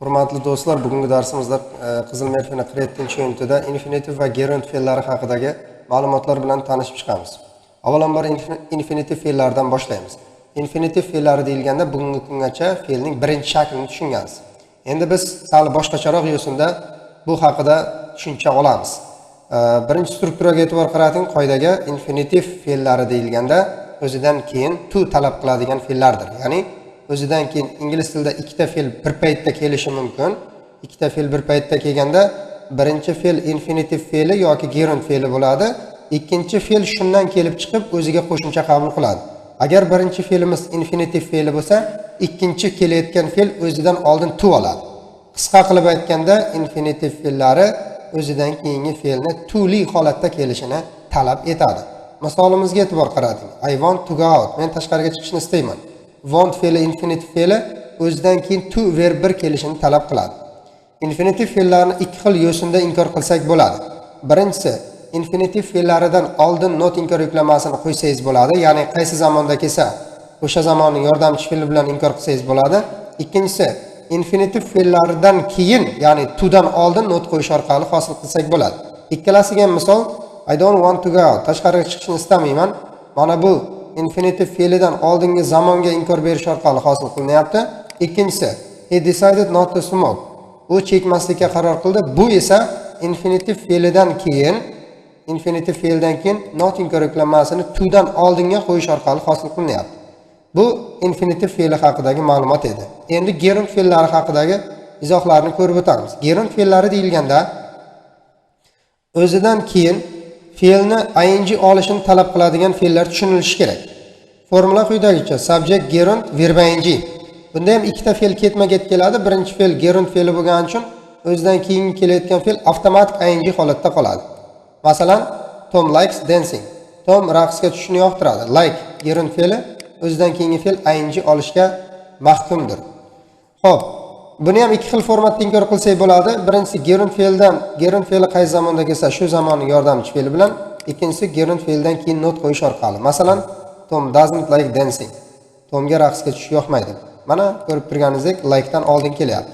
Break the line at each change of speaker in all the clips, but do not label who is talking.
Hurmatli do'stlar, bugungi darsimizda Qizil Merfini 47-unitida infinitiv va gerund fe'llari haqidagi ma'lumotlar bilan tanishib chiqamiz. Avvalambor infinitiv fe'llaridan boshlaymiz. Infinitiv fe'llari deyilganda bugungi kungacha fe'lning birinchi shaklini tushungansiz. Endi biz sal boshqacharoq yo'sinda bu haqida tushuncha olamiz. Birinchi strukturaga e'tibor qarating, qoidaga infinitiv fe'llari deyilganda o'zidan keyin to talab qiladigan fe'llardir. Ya'ni o'zidan keyin ingliz tilida ikkita fe'l bir paytda kelishi mumkin. Ikkita fe'l bir paytda kelganda birinchi fe'l infinitiv fe'li yoki gerund fe'li bo'ladi. Ikkinchi fe'l shundan kelib chiqib o'ziga qo'shimcha qabul qiladi. Agar birinchi fe'limiz infinitiv fe'li bo'lsa, ikkinchi kelayotgan fe'l o'zidan oldin to oladi. Qisqa qilib aytganda infinitiv fe'llari o'zidan keyingi fe'lni to'li holatda kelishini talab etadi. Misolimizga e'tibor qarating. I want to go out. Men tashqariga chiqishni istayman. Want fe'li infinitiv fe'li o'zidan keyin to verb bir kelishini talab qiladi. Infinitiv fe'llarni ikki xil yo'sinda inkor qilsak bo'ladi. Birinchisi, infinitiv fe'llaridan oldin not inkor yuklamasini qo'ysangiz bo'ladi, ya'ni qaysi zamonda kelsa, o'sha zamonning yordamchi fe'li bilan inkor qilsangiz bo'ladi. Ikkinchisi, infinitiv fe'llaridan keyin, ya'ni to dan oldin not qo'yish orqali hosil qilsak bo'ladi. Ikkalasiga misol, I don't want to go out. Tashqariga chiqishni istamayman. Mana bu infinitiv fe'lidan oldingi zamonga inkor berish orqali hosil qilinyapti. Ikkinchisi, he decided not to smoke. U chekmaslikka qaror qildi. Bu esa infinitiv fe'lidan keyin not inkor yuklamasini to dan oldinga qo'yish orqali hosil qilinyapti. Bu infinitiv fe'li haqidagi ma'lumot edi. Endi gerund fe'llari haqidagi izohlarni ko'rib o'tamiz. Gerund fe'llari deyilganda o'zidan keyin fe'lni ing olishini talab qiladigan fe'llar tushunilishi kerak. Formula quyidagicha: subject gerund verb ing. Bunda ham ikkita fe'l ketma-ket keladi. Birinchi fe'l gerund fe'li bo'lgani uchun o'zidan keyin kelayotgan fe'l avtomatik ing holatda qoladi. Masalan, Tom likes dancing. Tom raqsga tushishni yoqtiradi. Like gerund fe'li o'zidan keyingi fe'l ing olishga mahkumdir. Xo'p, buni ham ikki xil formatda inkor qilsak bo'ladi. Birinchisi gerund fe'li qaysi zamonda kelsa, shu zamonning yordamchi fe'li bilan, ikkinchisi gerund fe'ldan keyin not qo'yish orqali. Masalan, Tom doesn't like dancing. Tomga raqsga tushish yoqmaydi. Mana ko'rib turganingizdek, like dan oldin kelyapti.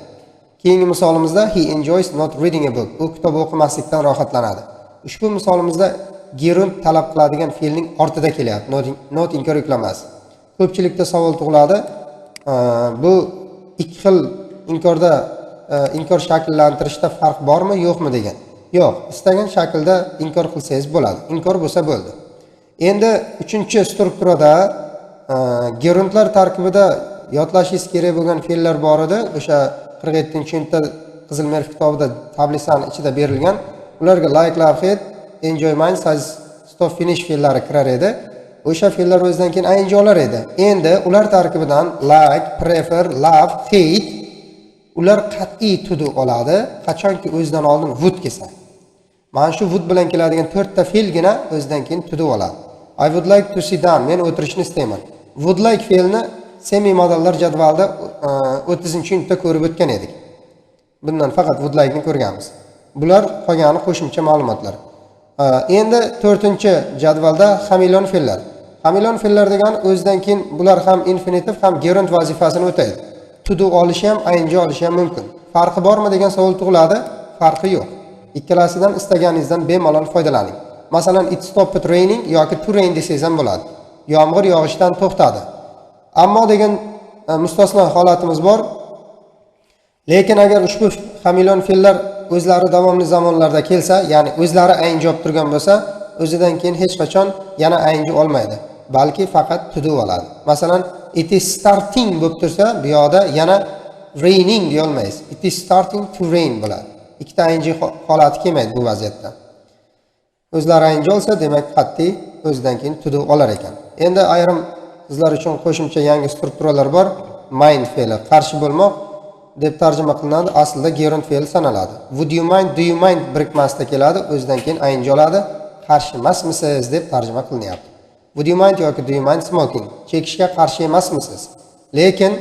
Keyingi misolimizda he enjoys not reading a book. U kitob o'qimaslikdan rohatlanadi. Ushbu misolimizda gerund talab qiladigan fe'lning ortida kelyapti. Not inkor yuklamasi. Ko'pchilikda savol tug'iladi. Bu ikki xil inkor shakllantirishda farq bormi, yo'qmi degan. Yo'q, istagan shaklda inkor qilsangiz bo'ladi. Inkor bo'lsa bo'ldi. Endi 3-strukturada gerundlar tarkibida yodlashingiz kerak bo'lgan fe'llar bor edi. O'sha 47-unitda Qizil Merf kitobida tablisaning ichida berilgan. Ularga like, love, hate, enjoy, mind, size, stop, finish fe'llari kirar edi. O'sha fe'llar o'zidan keyin ing olar edi. Endi ular tarkibidan like, prefer, love, hate ular qat'iy to oladi, qachonki o'zidan oldin would kelsa. Mana shu would bilan keladigan 4 ta fe'lgina o'zidan keyin to oladi. I would like to sit down. Men o'tirishni istayman. Would like fe'lni semi-modallar jadvalida 30-unitda ko'rib o'tgan edik. Bundan faqat would like ni ko'rganmiz. Bular qolgani qo'shimcha ma'lumotlar. Endi 4-jadvalda hamilon fe'llar. Hamilon fe'llar degan o'zidan keyin bular ham infinitiv ham gerund vazifasini o'taydi. To olishi ham ing olishi ham mumkin. Farqi bormi degan savol tug'iladi. Farqi yo'q. Ikkalasidan istaganingizdan bemalol foydalaning. Masalan, it stopped raining yoki to rain desangiz ham bo'ladi. Yomg'ir yog'ishdan to'xtadi. Ammo degan mustasno holatimiz bor. Lekin agar ushbu hamilon fe'llar o'zlari davomli zamonlarda kelsa, ya'ni o'zlari ing olib turgan bo'lsa, o'zidan keyin hech qachon yana ing olmaydi, balki faqat to oladi. Masalan, it is starting bo'lib tursa, bu yoqda yana raining deya olmaysiz. It is starting to rain bo'ladi. Ikkita ing holati kelmaydi bu vaziyatda. O'zlari ing olsa, demak qat'iy o'zidan keyin to olar ekan. Endi ayrim sizlar uchun qo'shimcha yangi strukturalar bor. Mind fe'li qarshi bo'lmoq deb tarjima qilinadi. Aslida gerund fe'l sanaladi. Would you mind, do you mind birikmasida keladi, o'zidan keyin ing oladi. Qarshi emasmisiz deb tarjima qilinyapti. Would you mind yoki do you mind smoking? Chekishga qarshi emasmisiz? Lekin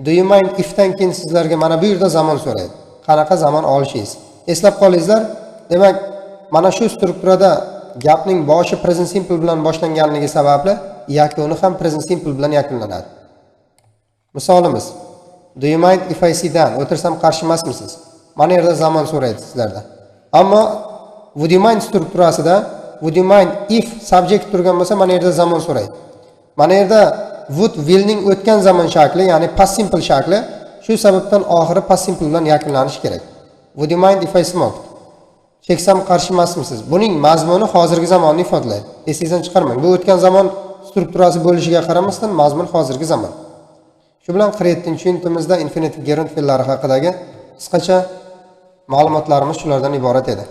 do you mind ifdan keyin sizlarga mana bu yerda zamon so'raydi. Qanaqa zamon olishingiz? Eslab qolingizlar. Demak, mana shu strukturada gapning boshi present simple bilan boshlanganligi sababli yakuni ham present simple bilan yakunlanadi. Misolimiz: Do you mind if I sit down? O'tirsam qarshi emasmisiz? Mana yerda zamon so'raydi sizlardan. Ammo would you mind strukturasida would you mind if subject turgan bo'lsa mana yerda zamon so'raydi. Mana yerda would will ning o'tgan zamon shakli, ya'ni past simple shakli, shu sababdan oxiri past simple bilan yakunlanishi kerak. Would you mind if I smoke? Cheksam qarshi emasmisiz? Buning mazmuni hozirgi zamonni ifodalaydi. Esingizdan chiqarmang. Bu o'tgan zamon strukturasi bo'lishiga qaramasdan mazmun hozirgi zamon. Shu bilan 47-yunitimizda infinitive gerund fe'llari haqidagi qisqacha ma'lumotlarimiz shulardan iborat edi.